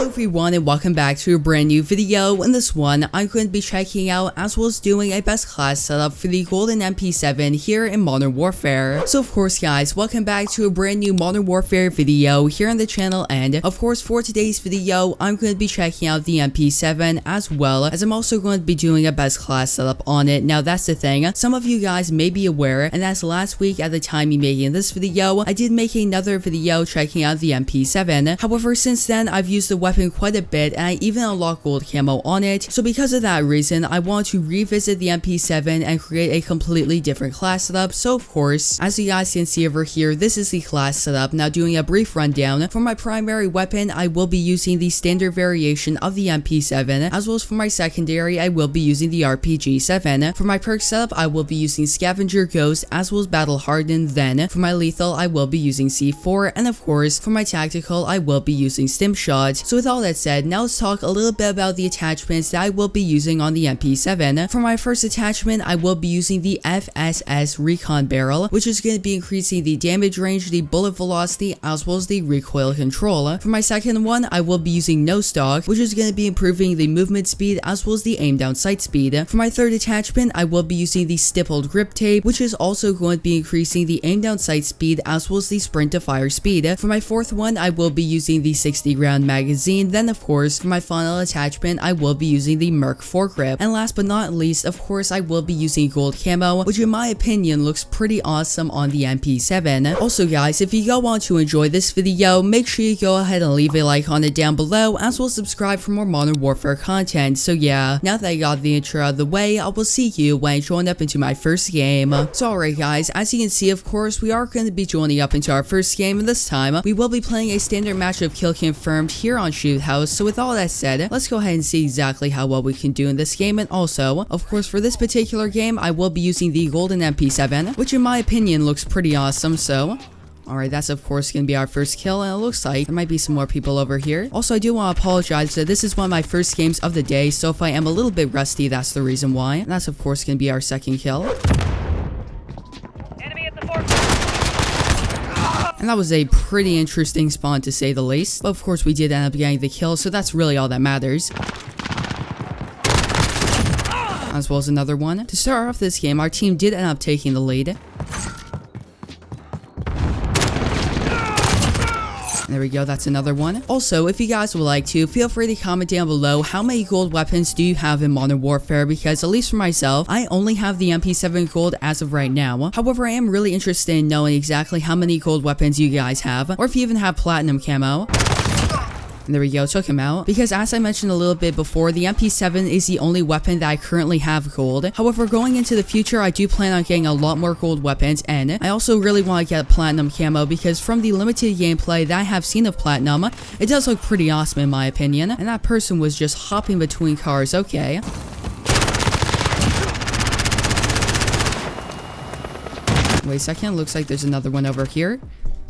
Hello everyone and welcome back to a brand new video. In this one, I'm going to be checking out as well as doing a best class setup for the Golden MP7 here in Modern Warfare. So of course guys, welcome back to a brand new Modern Warfare video here on the channel, and of course for today's video, I'm going to be checking out the MP7 as well as I'm also going to be doing a best class setup on it. Now that's the thing, some of you guys may be aware, and that's last week at the time me making this video, I did make another video checking out the MP7. However, since then I've used the weapon quite a bit and I even unlocked gold camo on it. So because of that reason, I want to revisit the MP7 and create a completely different class setup. So of course, as you guys can see over here, this is the class setup. Now doing a brief rundown, for my primary weapon, I will be using the standard variation of the MP7, as well as for my secondary, I will be using the RPG-7. For my perk setup, I will be using Scavenger Ghost as well as Battle Hardened. Then for my lethal, I will be using C4, and of course for my tactical, I will be using Stim Shot. So with all that said, now let's talk a little bit about the attachments that I will be using on the MP7. For my first attachment, I will be using the FSS Recon Barrel, which is going to be increasing the damage range, the bullet velocity, as well as the recoil control. For my second one, I will be using No Stock, which is going to be improving the movement speed as well as the aim down sight speed. For my third attachment, I will be using the Stippled Grip Tape, which is also going to be increasing the aim down sight speed as well as the sprint to fire speed. For my fourth one, I will be using the 60 round magazine. Then of course, for my final attachment, I will be using the Merc foregrip. And last but not least, of course, I will be using gold camo, which in my opinion looks pretty awesome on the MP7. Also guys, if you go on to enjoy this video, make sure you go ahead and leave a like on it down below, as well as subscribe for more Modern Warfare content. So yeah, now that I got the intro out of the way, I will see you when I join up into my first game. So alright guys, as you can see, of course, we are going to be joining up into our first game, and this time, we will be playing a standard match of Kill Confirmed here on Shoot House. So with all that said, let's go ahead and see exactly how well we can do in this game. And also, of course, for this particular game, I will be using the Golden MP7, which in my opinion looks pretty awesome. So alright, that's of course going to be our first kill, and it looks like there might be some more people over here. Also, I do want to apologize that this is one of my first games of the day, so if I am a little bit rusty, that's the reason why. And that's of course going to be our second kill. And that was a pretty interesting spawn to say the least. But of course we did end up getting the kill, so that's really all that matters. As well as another one. To start off this game, our team did end up taking the lead. There we go, that's another one. Also, if you guys would like to, feel free to comment down below how many gold weapons do you have in Modern Warfare, because at least for myself, I only have the MP7 gold as of right now. However, I am really interested in knowing exactly how many gold weapons you guys have, or if you even have platinum camo. And there we go, took him out. Because as I mentioned a little bit before, the MP7 is the only weapon that I currently have gold. However, going into the future, I do plan on getting a lot more gold weapons, and I also really want to get platinum camo, because from the limited gameplay that I have seen of platinum, it does look pretty awesome in my opinion. And that person was just hopping between cars, okay. Wait a second, looks like there's another one over here.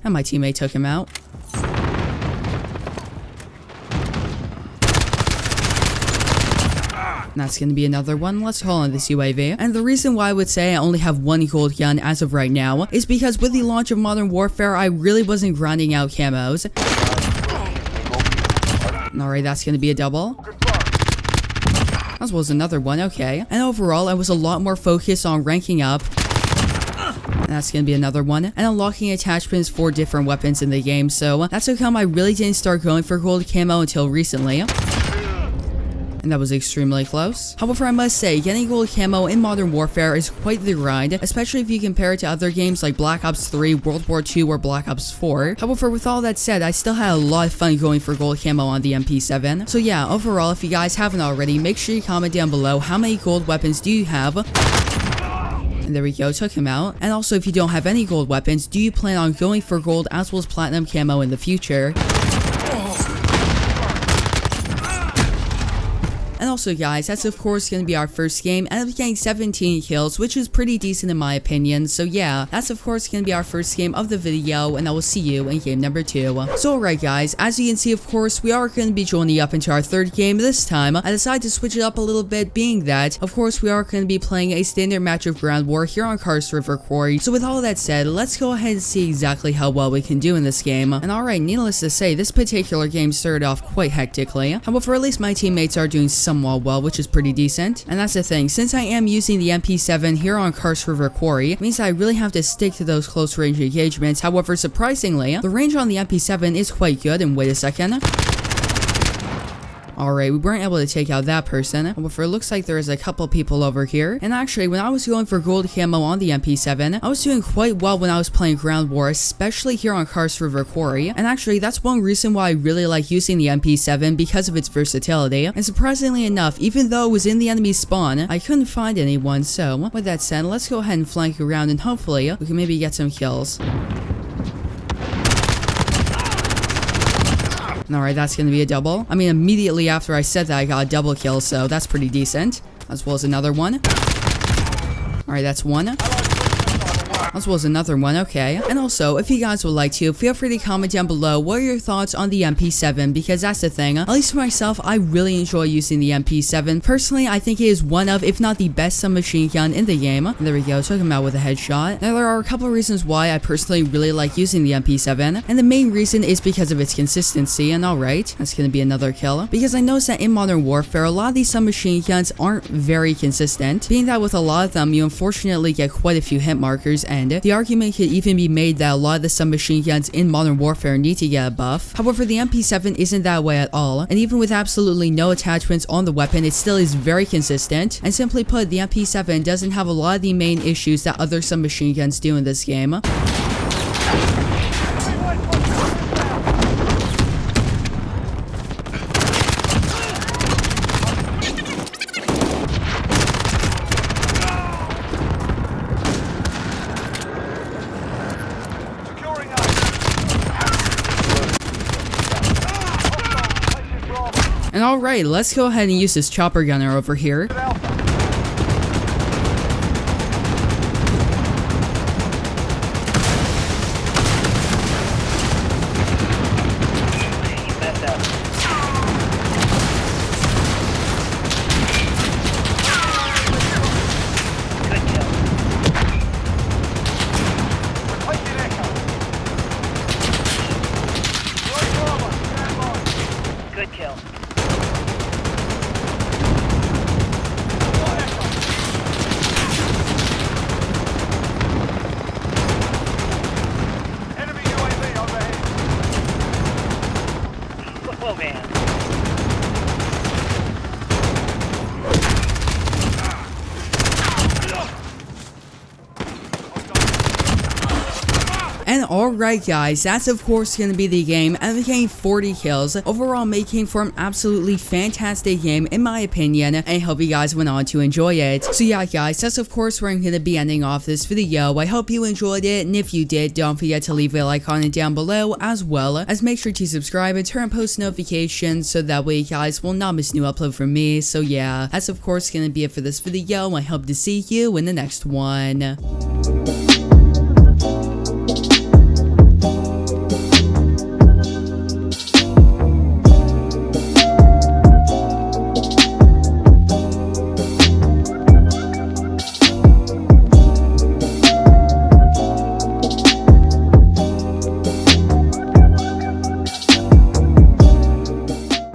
And my teammate took him out. And that's going to be another one. Let's call on this UAV. And the reason why I would say I only have one gold gun as of right now is because with the launch of Modern Warfare, I really wasn't grinding out camos. Alright, that's going to be a double. As well as another one, okay. And overall, I was a lot more focused on ranking up. And that's going to be another one. And unlocking attachments for different weapons in the game. So that's how come I really didn't start going for gold camo until recently. And that was extremely close. However, I must say, getting gold camo in Modern Warfare is quite the grind, especially if you compare it to other games like Black Ops 3, World War II, or Black Ops 4. However, with all that said, I still had a lot of fun going for gold camo on the MP7. So yeah, overall, if you guys haven't already, make sure you comment down below how many gold weapons do you have. And there we go, took him out. And also, if you don't have any gold weapons, do you plan on going for gold as well as platinum camo in the future? And also guys, that's of course gonna be our first game, and I'm getting 17 kills, which is pretty decent in my opinion. So yeah, that's of course gonna be our first game of the video, and I will see you in game number 2. So alright guys, as you can see, of course, we are gonna be joining up into our third game. This time, I decided to switch it up a little bit, being that, of course, we are gonna be playing a standard match of ground war here on Karst River Quarry. So with all that said, let's go ahead and see exactly how well we can do in this game. And alright, needless to say, this particular game started off quite hectically. However, at least my teammates are doing somewhat well, which is pretty decent. And that's the thing, since I am using the MP7 here on Karst River Quarry, it means that I really have to stick to those close range engagements. However, surprisingly, the range on the MP7 is quite good. And wait a second. Alright, we weren't able to take out that person. However, it looks like there's a couple people over here. And actually, when I was going for gold camo on the MP7, I was doing quite well when I was playing ground war, especially here on Karst River Quarry. And actually, that's one reason why I really like using the MP7, because of its versatility. And surprisingly enough, even though it was in the enemy spawn, I couldn't find anyone. So, with that said, let's go ahead and flank around, and hopefully, we can maybe get some kills. Alright, that's gonna be a double. I mean, immediately after I said that, I got a double kill, so that's pretty decent. As well as another one. Alright, that's one. As well as another one, okay. And also, if you guys would like to, feel free to comment down below what are your thoughts on the MP7, because that's the thing. At least for myself, I really enjoy using the MP7. Personally, I think it is one of, if not the best submachine gun in the game. And there we go, took him out with a headshot. Now, there are a couple of reasons why I personally really like using the MP7, and the main reason is because of its consistency. And alright, that's gonna be another kill. Because I noticed that in Modern Warfare, a lot of these submachine guns aren't very consistent, being that with a lot of them, you unfortunately get quite a few hit markers, and the argument could even be made that a lot of the submachine guns in Modern Warfare need to get a buff. However, the MP7 isn't that way at all, and even with absolutely no attachments on the weapon, it still is very consistent. And simply put, the MP7 doesn't have a lot of the main issues that other submachine guns do in this game. And alright, let's go ahead and use this chopper gunner over here. Good kill. Oh man. And alright guys, that's of course gonna be the game, and we gained 40 kills, overall making for an absolutely fantastic game in my opinion, and I hope you guys went on to enjoy it. So yeah guys, that's of course where I'm gonna be ending off this video. I hope you enjoyed it, and if you did, don't forget to leave a like on it down below, as well as make sure to subscribe and turn on post notifications so that way you guys will not miss new upload from me. So yeah, that's of course gonna be it for this video. I hope to see you in the next one.